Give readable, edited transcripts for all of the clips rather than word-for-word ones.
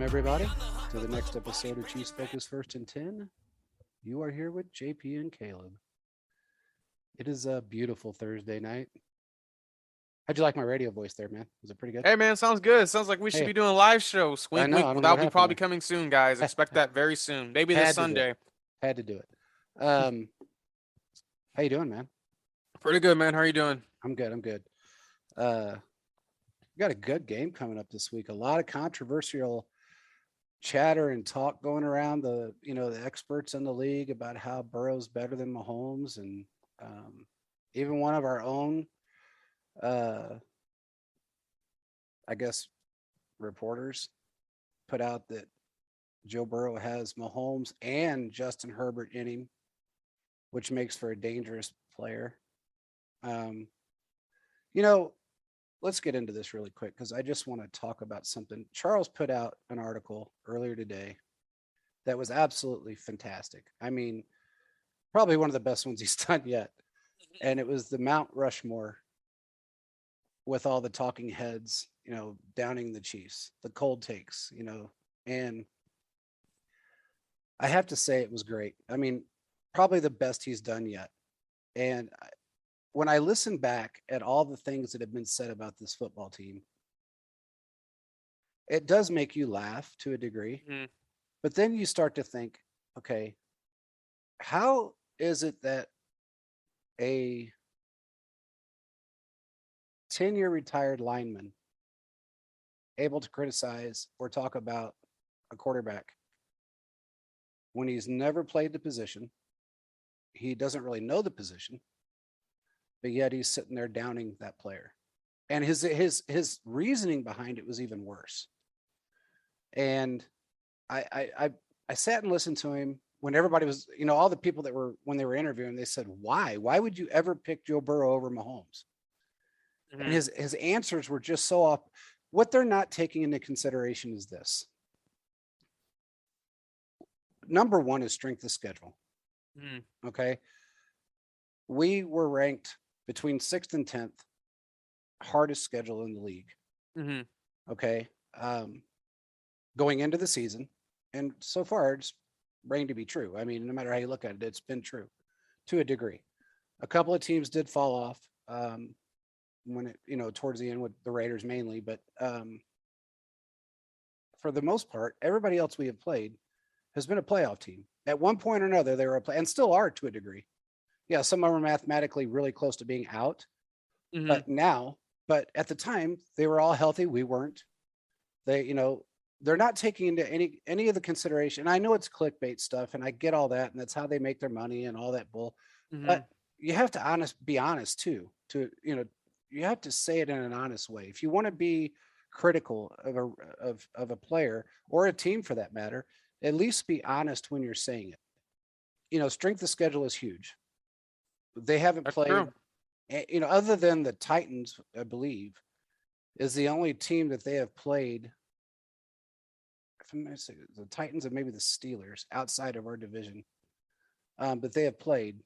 everybody, to the next episode of Chiefs Focus First and 10. You are here with JP and Caleb. It is a beautiful Thursday night. How'd you like my radio voice there, man? Was it pretty good? Hey man, sounds good. Sounds like we should Hey, be doing live shows. I Wink, know. wink. I don't know what That'll be happened probably there. coming soon, guys. Expect that very soon. Maybe this Had to do it. Sunday. Had to do it. How you doing, man? Pretty good, man. How are you doing? I'm good. We got a good game coming up this week. A lot of controversial chatter and talk going around the experts in the league about how Burrow's better than Mahomes, and even one of our own I guess reporters put out that Joe Burrow has Mahomes and Justin Herbert in him, which makes for a dangerous player. Um, let's get into this really quick because I just want to talk about something. Charles put out an article earlier today that was absolutely fantastic. I mean, probably one of the best ones he's done yet. And it was the Mount Rushmore with all the talking heads, downing the Chiefs, the cold takes, and I have to say it was great. I mean, probably the best he's done yet. And when I listen back at all the things that have been said about this football team, it does make you laugh to a degree. Mm-hmm. But then you start to think, okay, how is it that a 10-year retired lineman able to criticize or talk about a quarterback when he's never played the position? He doesn't really know the position, but yet he's sitting there downing that player. And his reasoning behind it was even worse. And I sat and listened to him when everybody was, all the people that were, when they were interviewing, they said, why would you ever pick Joe Burrow over Mahomes? Mm-hmm. And his answers were just so off. What they're not taking into consideration is this. Number one is strength of schedule. Mm-hmm. Okay. We were ranked between 6th and 10th, hardest schedule in the league. Mm-hmm. Okay. Going into the season. And so far, it's raining to be true. I mean, no matter how you look at it, it's been true to a degree. A couple of teams did fall off when it, towards the end with the Raiders mainly. But for the most part, everybody else we have played has been a playoff team. At one point or another, they were and still are to a degree. Yeah, some of them are mathematically really close to being out. Mm-hmm. But at the time, they were all healthy. We weren't. They're not taking into any of the consideration. I know it's clickbait stuff, and I get all that, and that's how they make their money and all that bull. Mm-hmm. But you have to be honest too. You have to say it in an honest way. If you want to be critical of a player or a team for that matter, at least be honest when you're saying it. Strength of schedule is huge. They haven't played, other than the Titans, I believe, is the only team that they have played. The Titans and maybe the Steelers outside of our division, but they have played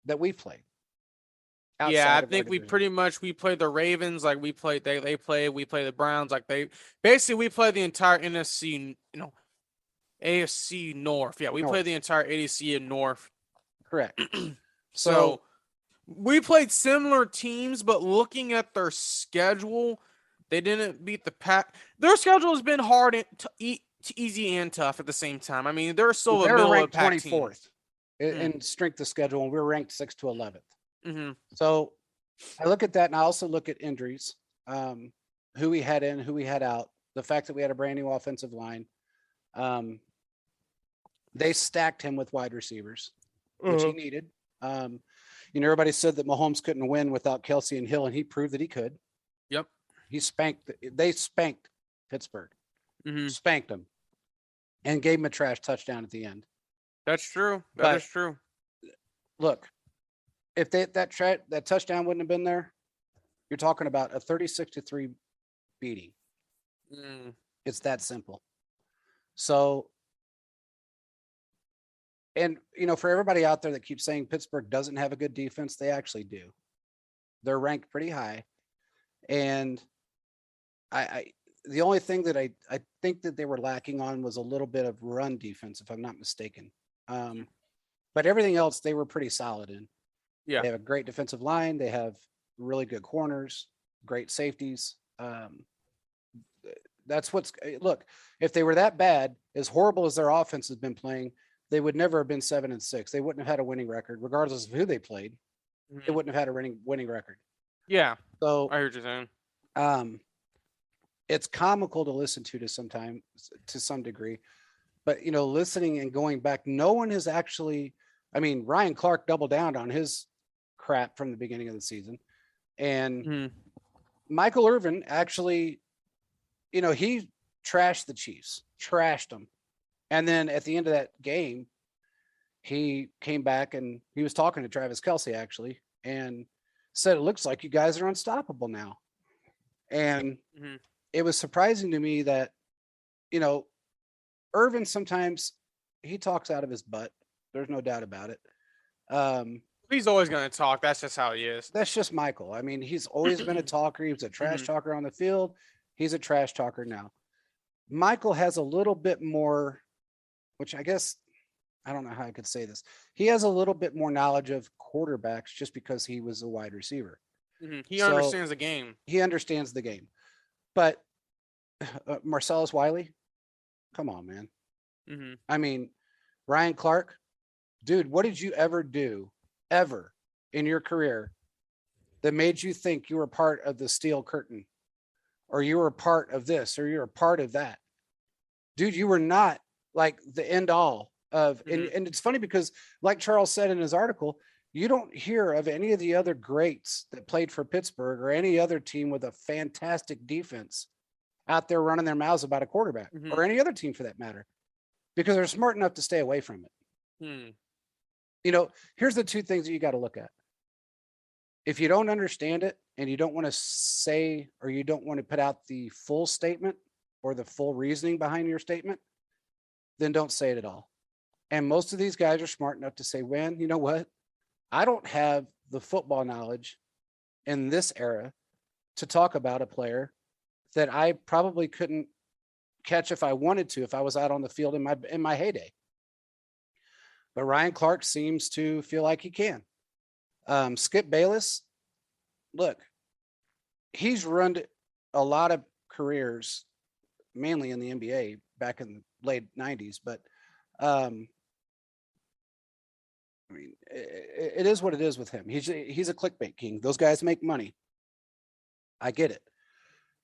that we've played. Yeah, I think we played the Ravens like we played. We play the Browns like we play the entire NFC, AFC North. Yeah, we play the entire AFC North. Correct. So we played similar teams, but looking at their schedule, they didn't beat the Pack. Their schedule has been hard easy and tough at the same time. I mean, they're still a middle of the pack 24th in strength of schedule, and we were ranked 6th to 11th. Mm-hmm. So I look at that, and I also look at injuries, who we had in, who we had out, the fact that we had a brand new offensive line. They stacked him with wide receivers, which he needed. Everybody said that Mahomes couldn't win without Kelsey and Hill, and he proved that he could. Yep. They spanked Pittsburgh. Mm-hmm. Spanked them and gave him a trash touchdown at the end. That's true. That is true. Look, if that touchdown wouldn't have been there, you're talking about a 36-3 beating. It's that simple. So, and for everybody out there that keeps saying Pittsburgh doesn't have a good defense, they actually do. They're ranked pretty high, and the only thing that I think that they were lacking on was a little bit of run defense, if I'm not mistaken. But everything else they were pretty solid in. Yeah. They have a great defensive line. They have really good corners, great safeties. That's what's look. If they were that bad, as horrible as their offense has been playing, they would never have been 7-6. They wouldn't have had a winning record, regardless of who they played. They wouldn't have had a winning record. Yeah. So I heard you saying. It's comical to listen to sometimes to some degree, but listening and going back, no one has actually. I mean, Ryan Clark doubled down on his crap from the beginning of the season, and Michael Irvin actually, he trashed the Chiefs, trashed them, and then at the end of that game, he came back and he was talking to Travis Kelce actually, and said, "It looks like you guys are unstoppable now," and it was surprising to me that, Irvin sometimes he talks out of his butt. There's no doubt about it. He's always going to talk. That's just how he is. That's just Michael. I mean, he's always been a talker. He was a trash talker on the field. He's a trash talker now. Michael has a little bit more, which I guess, I don't know how I could say this. He has a little bit more knowledge of quarterbacks just because he was a wide receiver. He understands the game. He understands the game. But Marcellus Wiley, come on, man. I mean, Ryan Clark, dude, what did you ever do in your career that made you think you were part of the steel curtain, or you were a part of this, or you're a part of that? Dude, you were not like the end all of, and it's funny because like Charles said in his article, you don't hear of any of the other greats that played for Pittsburgh or any other team with a fantastic defense out there running their mouths about a quarterback or any other team for that matter, because they're smart enough to stay away from it. Here's the two things that you got to look at. If you don't understand it and you don't want to say, or you don't want to put out the full statement or the full reasoning behind your statement, then don't say it at all. And most of these guys are smart enough to say, "When, you know what? I don't have the football knowledge in this era to talk about a player that I probably couldn't catch if I wanted to, if I was out on the field in my heyday." But Ryan Clark seems to feel like he can. Skip Bayless, look, he's run a lot of careers, mainly in the NBA back in the late 90s. But I mean, it is what it is with him. He's a clickbait king. Those guys make money. I get it.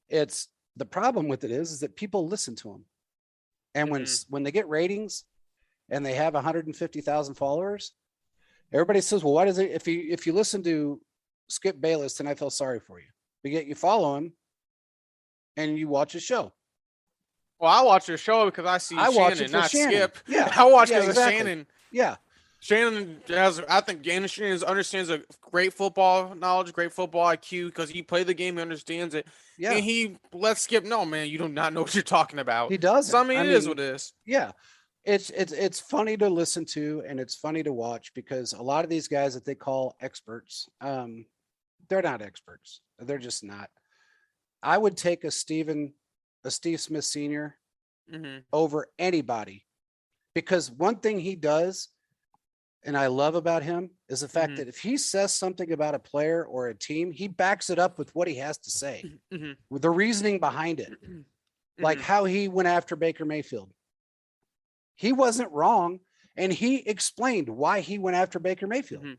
It's the problem with it is that people listen to him, and when they get ratings and they have 150,000 followers, everybody says, "Well, why does it?" If you listen to Skip Bayless, then I feel sorry for you. But yet you follow him and you watch his show. Well, I watch the show because I see Shannon, not Skip. Yeah, I watch because exactly. of Shannon. Yeah. Shannon I think Shannon understands a great football knowledge, great football IQ, because he played the game, he understands it. Yeah. And he lets Skip know, man, you do not know what you're talking about. He does. So, I mean, it is what it is. Yeah. It's funny to listen to, and it's funny to watch, because a lot of these guys that they call experts, they're not experts. They're just not. I would take a Steve Smith Sr. Over anybody, because one thing he does, and I love about him, is the fact that if he says something about a player or a team, he backs it up with what he has to say, with the reasoning behind it. Like how he went after Baker Mayfield. He wasn't wrong, and he explained why he went after Baker Mayfield.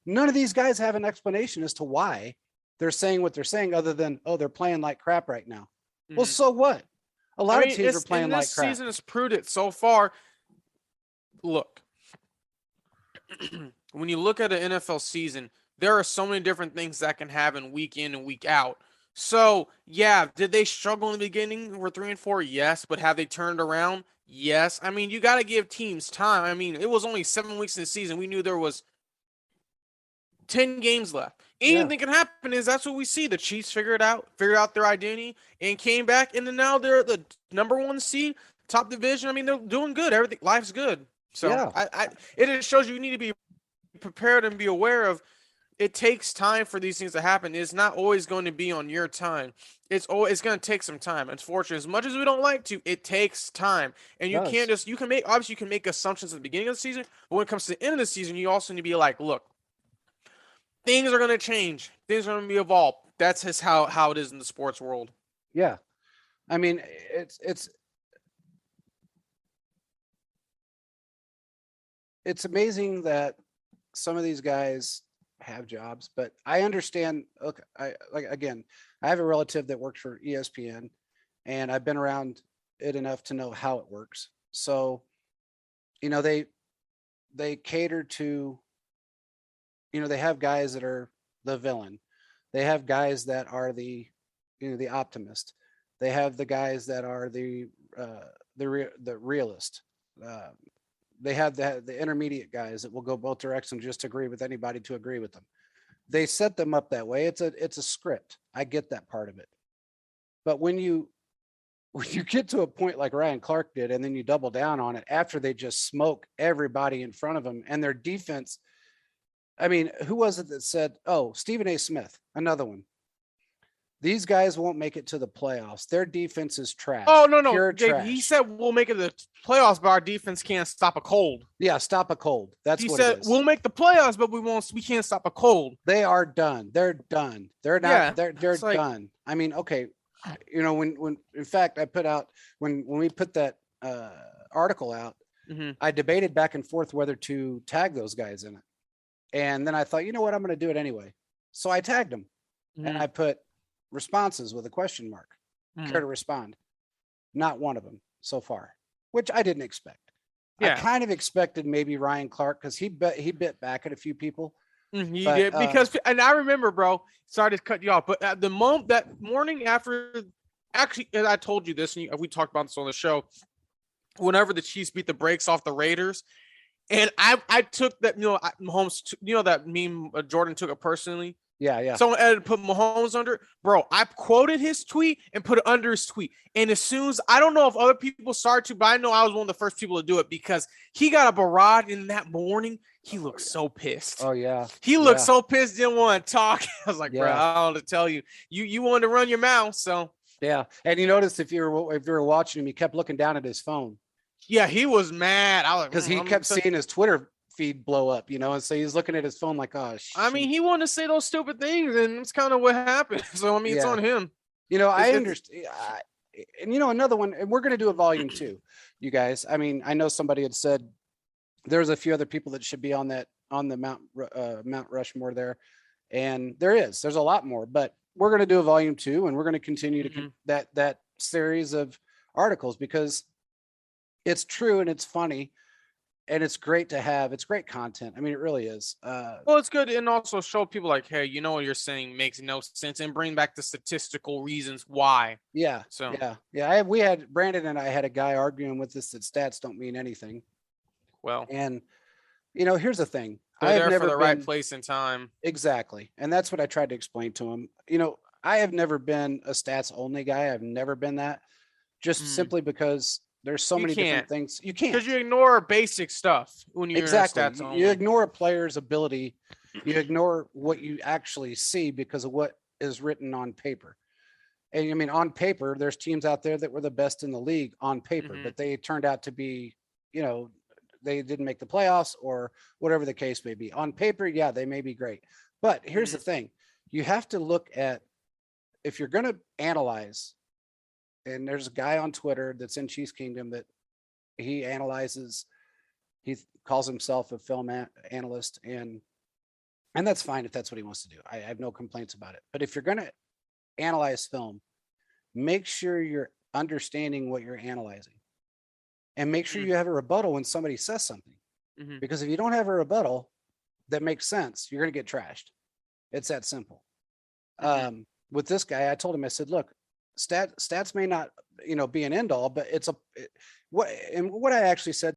None of these guys have an explanation as to why they're saying what they're saying, other than, "Oh, they're playing like crap right now." Well, so what? A lot of teams are playing like crap. This season has proved it so far. Look, when you look at an NFL season, there are so many different things that can happen week in and week out. So, yeah, did they struggle in the beginning? We're 3-4, yes, but have they turned around? Yes. I mean, you got to give teams time. I mean, it was only 7 weeks in the season. We knew there was 10 games left. Anything can happen. That's what we see. The Chiefs figured out their identity and came back, and then now they're the number 1 seed, top division. I mean, they're doing good. Everything, life's good. So it just shows you need to be prepared and be aware of it takes time for these things to happen. It's not always going to be on your time. It's going to take some time. Unfortunately, as much as we don't like to, it takes time. And you can't just, you can make, obviously you can make assumptions at the beginning of the season, but when it comes to the end of the season, you also need to be like, look, things are going to change. Things are going to be evolved. That's just how it is in the sports world. Yeah. I mean, it's amazing that some of these guys have jobs, but I understand. Okay, I have a relative that works for ESPN, and I've been around it enough to know how it works. So, they cater to, they have guys that are the villain. They have guys that are the optimist. They have the guys that are the realist. They have the intermediate guys that will go both directions, just agree with anybody to agree with them. They set them up that way. It's a script. I get that part of it. But when you get to a point like Ryan Clark did, and then you double down on it after they just smoke everybody in front of them and their defense. I mean, who was it that said, Stephen A. Smith, another one. These guys won't make it to the playoffs. Their defense is trash. Oh, no. Trash. He said we'll make it to the playoffs, but our defense can't stop a cold. Yeah, stop a cold. That's what it is. He said we'll make the playoffs, but we can't stop a cold. They are done. They're done. They're not. Yeah, they're done. I mean, okay. When in fact I put out when we put that article out, I debated back and forth whether to tag those guys in it, and then I thought, you know what, I'm going to do it anyway. So I tagged them, and I put responses with a question mark. Care to respond? Not one of them so far, which I didn't expect. Yeah. I kind of expected maybe Ryan Clark, because he bit back at a few people. He did, because, and I remember, bro, sorry to cut you off, but at the moment, that morning after, actually, and I told you this, and we talked about this on the show, whenever the Chiefs beat the brakes off the Raiders, and I took that, Mahomes, that meme, Jordan took it personally. Yeah. Someone edited, put Mahomes under. Bro, I quoted his tweet and put it under his tweet. And as soon as, I don't know if other people started to, but I know I was one of the first people to do it, because he got a barrage in that morning. He looked so pissed. Oh, yeah. He looked so pissed, didn't want to talk. I was like, bro, I don't know to tell you. You wanted to run your mouth, so. Yeah. And you noticed if you were watching him, he kept looking down at his phone. Yeah, he was mad. I was, because he kept seeing his Twitter feed blow up, and so he's looking at his phone like, oh, shit. I mean, he wanted to say those stupid things, and it's kind of what happened. So I mean, it's on him. I understand. And another one, and we're going to do a volume 2, you guys. I mean, I know somebody had said there's a few other people that should be on the Mount Rushmore there, and there's a lot more, but we're going to do a volume 2, and we're going to continue to that series of articles, because it's true and it's funny. And it's great to have. It's great content. I mean, it really is. Well, it's good, and also show people like, hey, what you're saying makes no sense, and bring back the statistical reasons why. Yeah. So we had Brandon and I had a guy arguing with us that stats don't mean anything. Well, and here's the thing. They're there for the right place and time. Exactly, and that's what I tried to explain to him. I have never been a stats only guy. I've never been that, just simply because there's so many different things you can't, because you ignore basic stuff when you're stats only. You ignore a player's ability. You ignore what you actually see because of what is written on paper. And I mean, on paper, there's teams out there that were the best in the league on paper, but they turned out to be, they didn't make the playoffs or whatever the case may be. On paper, yeah, they may be great. But here's the thing. You have to look at, if you're going to analyze, and there's a guy on Twitter that's in Chiefs Kingdom that he analyzes. He calls himself a film analyst, and that's fine if that's what he wants to do. I have no complaints about it. But if you're going to analyze film, make sure you're understanding what you're analyzing, and make sure you have a rebuttal when somebody says something. Because if you don't have a rebuttal that makes sense, you're going to get trashed. It's that simple. With this guy, I told him, I said, look, stats may not, be an end all, but what I actually said